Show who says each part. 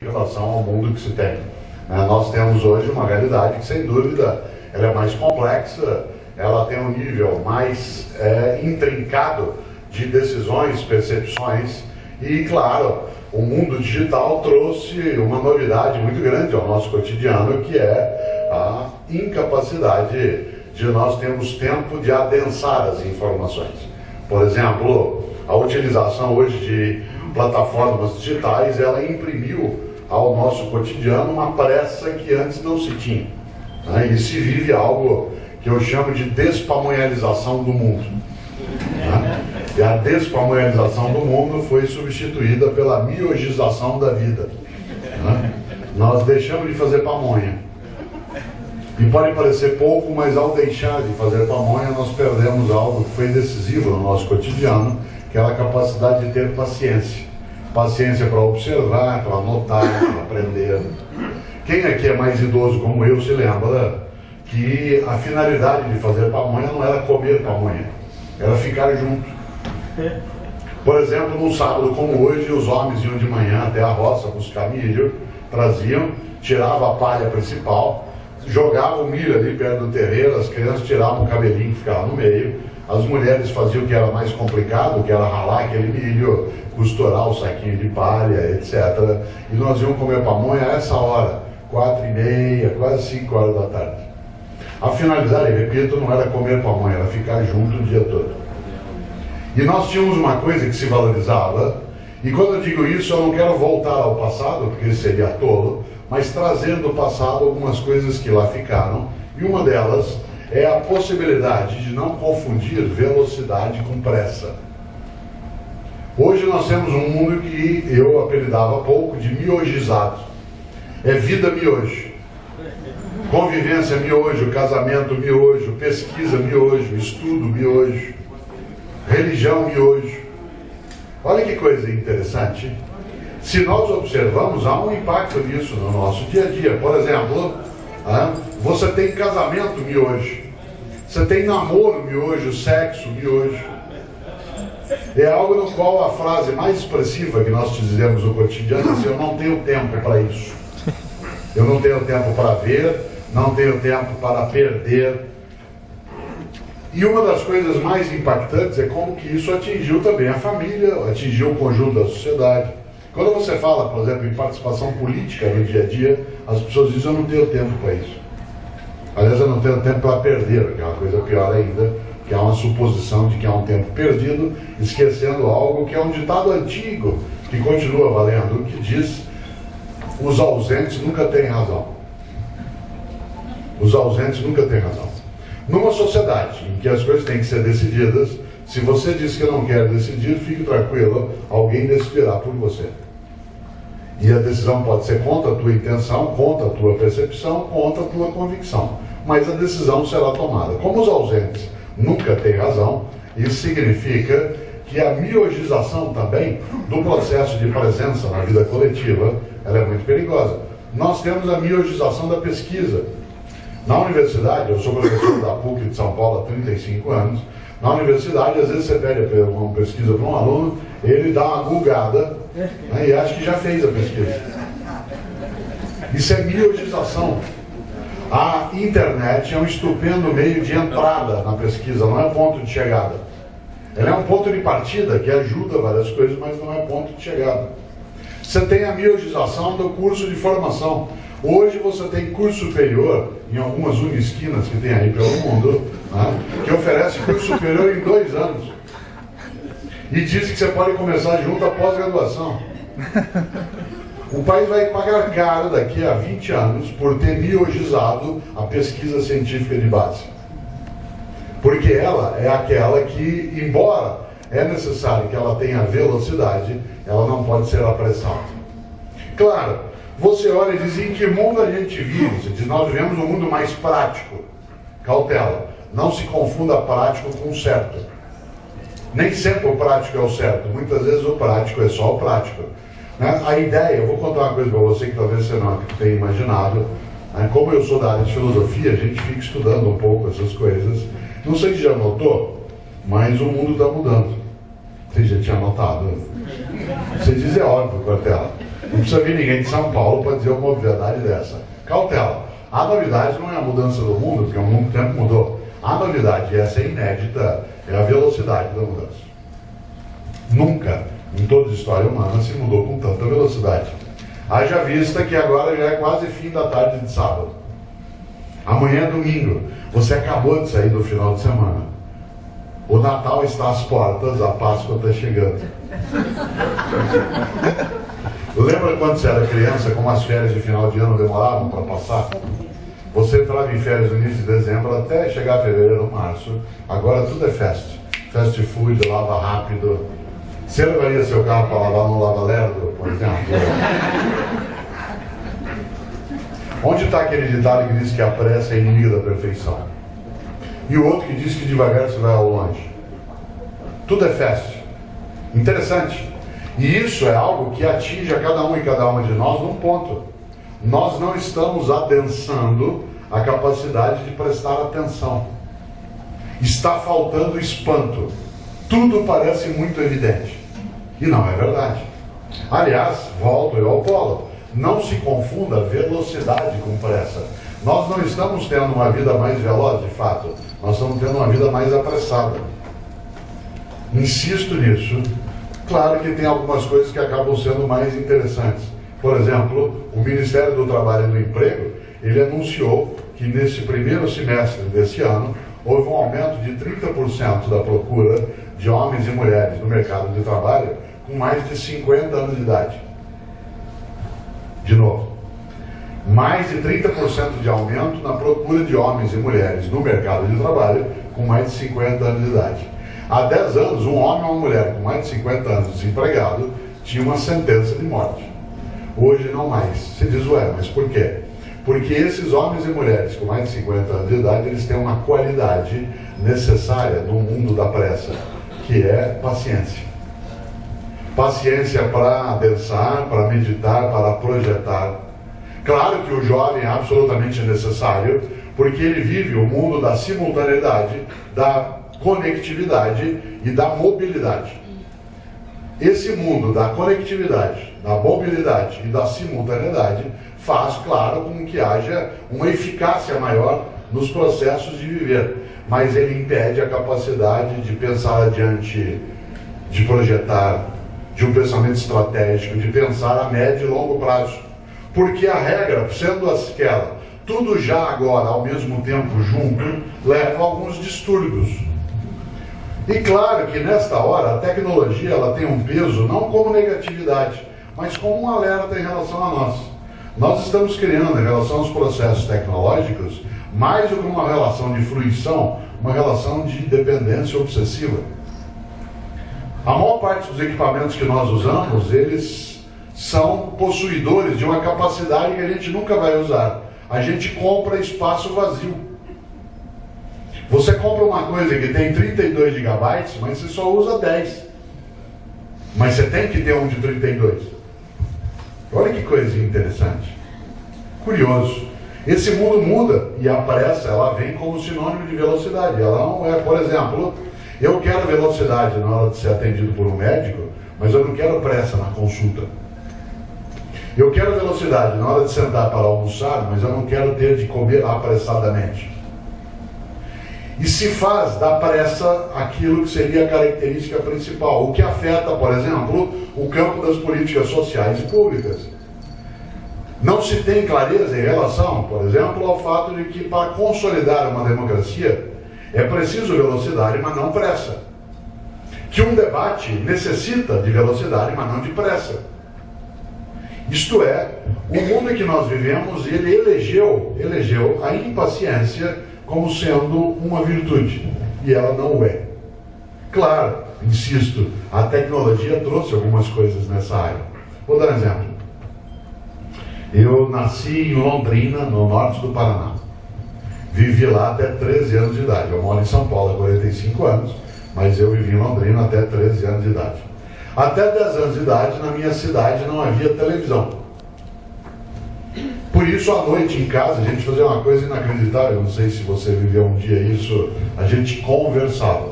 Speaker 1: em relação ao mundo que se tem. Nós temos hoje uma realidade que, sem dúvida, ela é mais complexa, ela tem um nível mais intrincado de decisões, percepções e, claro, o mundo digital trouxe uma novidade muito grande ao nosso cotidiano, que é a incapacidade de nós termos tempo de adensar as informações. Por exemplo, a utilização hoje de plataformas digitais, ela imprimiu ao nosso cotidiano uma pressa que antes não se tinha. E se vive algo que eu chamo de despamonhalização do mundo. E a despamonhalização do mundo foi substituída pela miogização da vida. Nós deixamos de fazer pamonha. E pode parecer pouco, mas ao deixar de fazer pamonha, nós perdemos algo que foi decisivo no nosso cotidiano, que é a capacidade de ter paciência. Paciência para observar, para anotar, para aprender. Quem aqui é mais idoso como eu se lembra que a finalidade de fazer pamonha não era comer pamonha, era ficar junto. Por exemplo, num sábado como hoje, os homens iam de manhã até a roça buscar milho, traziam, tiravam a palha principal, jogavam o milho ali perto do terreiro, as crianças tiravam o cabelinho que ficava no meio, as mulheres faziam o que era mais complicado, que era ralar aquele milho, costurar o saquinho de palha, etc. E nós íamos comer pamonha a essa hora, 4h30, quase 5 horas da tarde. A finalidade, repito, não era comer pamonha, era ficar junto o dia todo. E nós tínhamos uma coisa que se valorizava, e quando eu digo isso, eu não quero voltar ao passado, porque isso seria tolo, mas trazer do passado algumas coisas que lá ficaram, e uma delas é a possibilidade de não confundir velocidade com pressa. Hoje nós temos um mundo que eu apelidava há pouco de miojizado. É vida miojo. Convivência miojo, casamento miojo, pesquisa miojo, estudo miojo, religião miojo. Olha que coisa interessante. Se nós observamos, há um impacto nisso no nosso dia a dia. Por exemplo, você tem casamento miojo, você tem namoro miojo, sexo miojo. É algo no qual a frase mais expressiva que nós dizemos no cotidiano é assim: eu não tenho tempo para isso. Eu não tenho tempo para ver, não tenho tempo para perder. E uma das coisas mais impactantes é como que isso atingiu também a família, atingiu o conjunto da sociedade. Quando você fala, por exemplo, em participação política no dia a dia, as pessoas dizem: eu não tenho tempo para isso. Aliás, eu não tenho tempo para perder, que é uma coisa pior ainda, que é uma suposição de que há um tempo perdido, esquecendo algo que é um ditado antigo, que continua valendo, que diz: os ausentes nunca têm razão. Os ausentes nunca têm razão. Numa sociedade em que as coisas têm que ser decididas, se você diz que não quer decidir, fique tranquilo, alguém decidirá por você. E a decisão pode ser contra a tua intenção, contra a tua percepção, contra a tua convicção. Mas a decisão será tomada. Como os ausentes nunca têm razão, isso significa que a miogização também do processo de presença na vida coletiva, ela é muito perigosa. Nós temos a miogização da pesquisa. Na universidade, eu sou professor da PUC de São Paulo há 35 anos, na universidade, às vezes você pede uma pesquisa para um aluno, ele dá uma googada, e acha que já fez a pesquisa. Isso é miogização. A internet é um estupendo meio de entrada na pesquisa, não é ponto de chegada. Ela é um ponto de partida que ajuda várias coisas, mas não é ponto de chegada. Você tem a miogização do curso de formação. Hoje você tem curso superior em algumas unisquinas que tem aí pelo mundo, que oferece curso superior em 2 anos. E diz que você pode começar junto à pós-graduação. O país vai pagar caro daqui a 20 anos por ter miogizado a pesquisa científica de base. Porque ela é aquela que, embora é necessário que ela tenha velocidade, ela não pode ser apressada. Claro, você olha e diz: em que mundo a gente vive? Você diz: nós vivemos um mundo mais prático. Cautela, não se confunda prático com certo. Nem sempre o prático é o certo, muitas vezes o prático é só o prático. A ideia, eu vou contar uma coisa para você que talvez você não tenha imaginado. Como eu sou da área de filosofia, a gente fica estudando um pouco essas coisas. Não sei se já notou, mas o mundo está mudando. Você já tinha notado? Você diz: é óbvio, Cortella. Não precisa vir ninguém de São Paulo para dizer uma obviedade dessa. Cautela. A novidade não é a mudança do mundo, porque o mundo o tempo mudou. A novidade, e essa é inédita, é a velocidade da mudança. Nunca, em toda a história humana, se mudou com tanta velocidade. Haja vista que agora já é quase fim da tarde de sábado. Amanhã é domingo. Você acabou de sair do final de semana. O Natal está às portas, a Páscoa está chegando. Lembra quando você era criança, como as férias de final de ano demoravam para passar? Você entrava em férias no início de dezembro até chegar a fevereiro ou março. Agora tudo é fast. Fast food, lava rápido. Você levaria seu carro para lavar no lava-lerdo, por exemplo? Onde está aquele ditado que diz que a pressa é inimiga da perfeição? E o outro que diz que devagar se vai ao longe? Tudo é fast. Interessante. E isso é algo que atinge a cada um e cada uma de nós num ponto. Nós não estamos adensando a capacidade de prestar atenção. Está faltando espanto. Tudo parece muito evidente. E não é verdade. Aliás, volto eu ao polo. Não se confunda velocidade com pressa. Nós não estamos tendo uma vida mais veloz, de fato. Nós estamos tendo uma vida mais apressada. Insisto nisso. Claro que tem algumas coisas que acabam sendo mais interessantes. Por exemplo, o Ministério do Trabalho e do Emprego, ele anunciou que nesse primeiro semestre desse ano, houve um aumento de 30% da procura de homens e mulheres no mercado de trabalho com mais de 50 anos de idade. De novo, mais de 30% de aumento na procura de homens e mulheres no mercado de trabalho com mais de 50 anos de idade. Há 10 anos, um homem ou uma mulher com mais de 50 anos desempregado tinha uma sentença de morte. Hoje não mais. Você diz, ué, mas por quê? Porque esses homens e mulheres com mais de 50 anos de idade, eles têm uma qualidade necessária no mundo da pressa, que é paciência. Paciência para pensar, para meditar, para projetar. Claro que o jovem é absolutamente necessário, porque ele vive o mundo da simultaneidade, da conectividade e da mobilidade. Esse mundo da conectividade, da mobilidade e da simultaneidade faz, claro, com que haja uma eficácia maior nos processos de viver, mas ele impede a capacidade de pensar adiante, de projetar, de um pensamento estratégico, de pensar a médio e longo prazo. Porque a regra, sendo aquela, tudo já agora, ao mesmo tempo, junto, leva a alguns distúrbios. E claro que nesta hora a tecnologia ela tem um peso não como negatividade, mas como um alerta em relação a nós. Nós estamos criando em relação aos processos tecnológicos mais do que uma relação de fruição, uma relação de dependência obsessiva. A maior parte dos equipamentos que nós usamos, eles são possuidores de uma capacidade que a gente nunca vai usar. A gente compra espaço vazio. Você compra uma coisa que tem 32 GB, mas você só usa 10. Mas você tem que ter um de 32. Olha que coisa interessante. Curioso. Esse mundo muda e a pressa, ela vem como sinônimo de velocidade. Ela não é, por exemplo, eu quero velocidade na hora de ser atendido por um médico, mas eu não quero pressa na consulta. Eu quero velocidade na hora de sentar para almoçar, mas eu não quero ter de comer apressadamente. E se faz da pressa aquilo que seria a característica principal, o que afeta, por exemplo, o campo das políticas sociais e públicas. Não se tem clareza em relação, por exemplo, ao fato de que para consolidar uma democracia é preciso velocidade, mas não pressa. Que um debate necessita de velocidade, mas não de pressa. Isto é, o mundo em que nós vivemos, ele elegeu a impaciência como sendo uma virtude, e ela não o é. Claro, insisto, a tecnologia trouxe algumas coisas nessa área. Vou dar um exemplo. Eu nasci em Londrina, no norte do Paraná. Vivi lá até 13 anos de idade. Eu moro em São Paulo há 45 anos, mas eu vivi em Londrina até 13 anos de idade. Até 10 anos de idade, na minha cidade, não havia televisão. Por isso, à noite em casa, a gente fazia uma coisa inacreditável. Não sei se você viveu um dia isso, a gente conversava.